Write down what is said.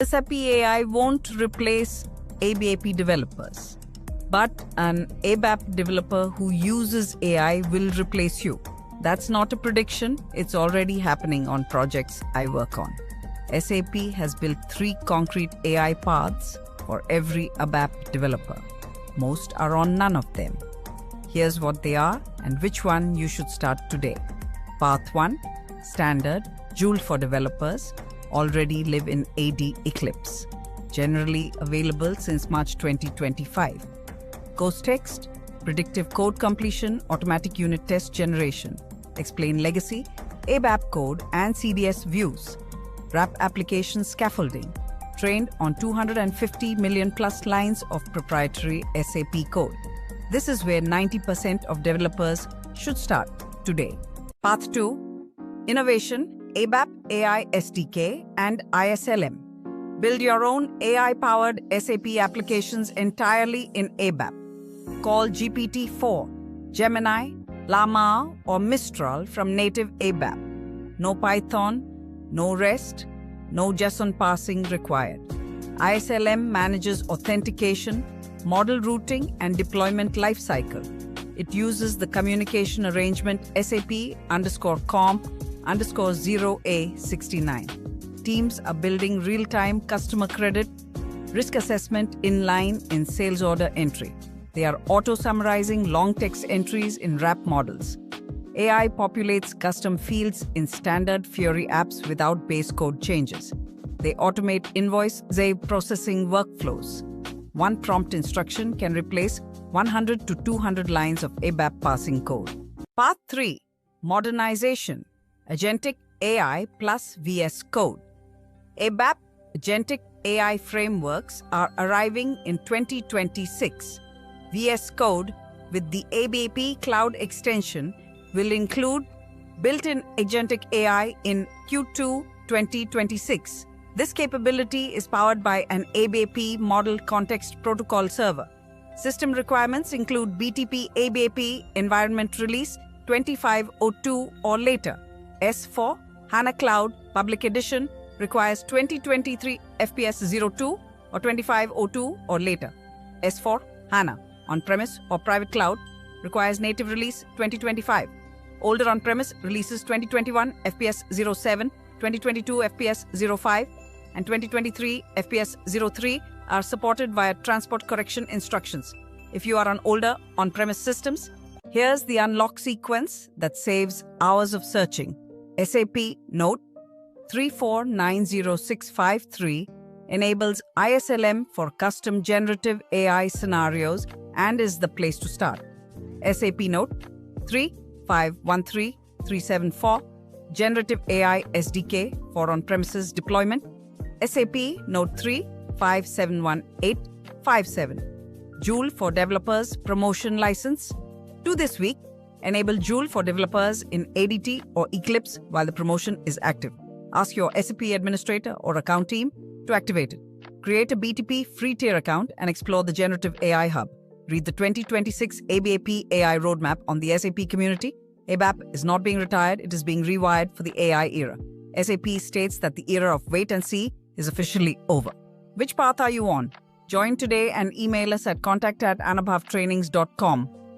SAP AI won't replace ABAP developers, but an ABAP developer who uses AI will replace you. That's not a prediction, it's already happening on projects I work on. SAP has built 3 concrete AI paths for every ABAP developer. Most are on none of them. Here's what they are and which one you should start today. Path 1, Standard, Joule for developers, already live in AD Eclipse, generally available since March 2025. Ghost text, predictive code completion, automatic unit test generation, explain legacy, ABAP code and CDS views, wrap application scaffolding, trained on 250 million plus lines of proprietary SAP code. This is where 90% of developers should start today. Path 2, Innovation, ABAP AI SDK and ISLM. Build your own AI-powered SAP applications entirely in ABAP. Call GPT-4, Gemini, Llama or Mistral from native ABAP. No Python, no REST, no JSON parsing required. ISLM manages authentication, model routing and deployment lifecycle. It uses the communication arrangement SAP_comp_0A69. Teams are building real-time customer credit risk assessment inline in sales order entry. They are auto-summarizing long text entries in wrap models. AI populates custom fields in standard Fiori apps without base code changes. They automate invoice processing workflows. One prompt instruction can replace 100 to 200 lines of ABAP parsing code. Path 3, Modernization, Agentic AI plus VS Code. ABAP Agentic AI frameworks are arriving in 2026. VS Code with the ABAP Cloud extension will include built-in Agentic AI in Q2 2026. This capability is powered by an ABAP Model Context Protocol server. System requirements include BTP ABAP Environment Release 2502 or later. S4 HANA Cloud Public Edition requires 2023 FPS 02 or 2502 or later. S4 HANA on-premise or private cloud requires native release 2025. Older on-premise releases 2021 FPS 07, 2022 FPS 05, and 2023 FPS 03 are supported via transport correction instructions. If you are on older on-premise systems, here's the unlock sequence that saves hours of searching. SAP Note 3490653 enables ISLM for custom generative AI scenarios and is the place to start. SAP Note 3513374 Generative AI SDK for on-premises deployment. SAP Note 3571857 Joule for developers promotion license. Do this week. Enable Joule for developers in ADT or Eclipse while the promotion is active. Ask your SAP administrator or account team to activate it. Create a BTP free tier account and explore the Generative AI Hub. Read the 2026 ABAP AI roadmap on the SAP community. ABAP is not being retired, it is being rewired for the AI era. SAP states that the era of wait and see is officially over. Which path are you on? Join today and email us at contact@anubhavtrainings.com.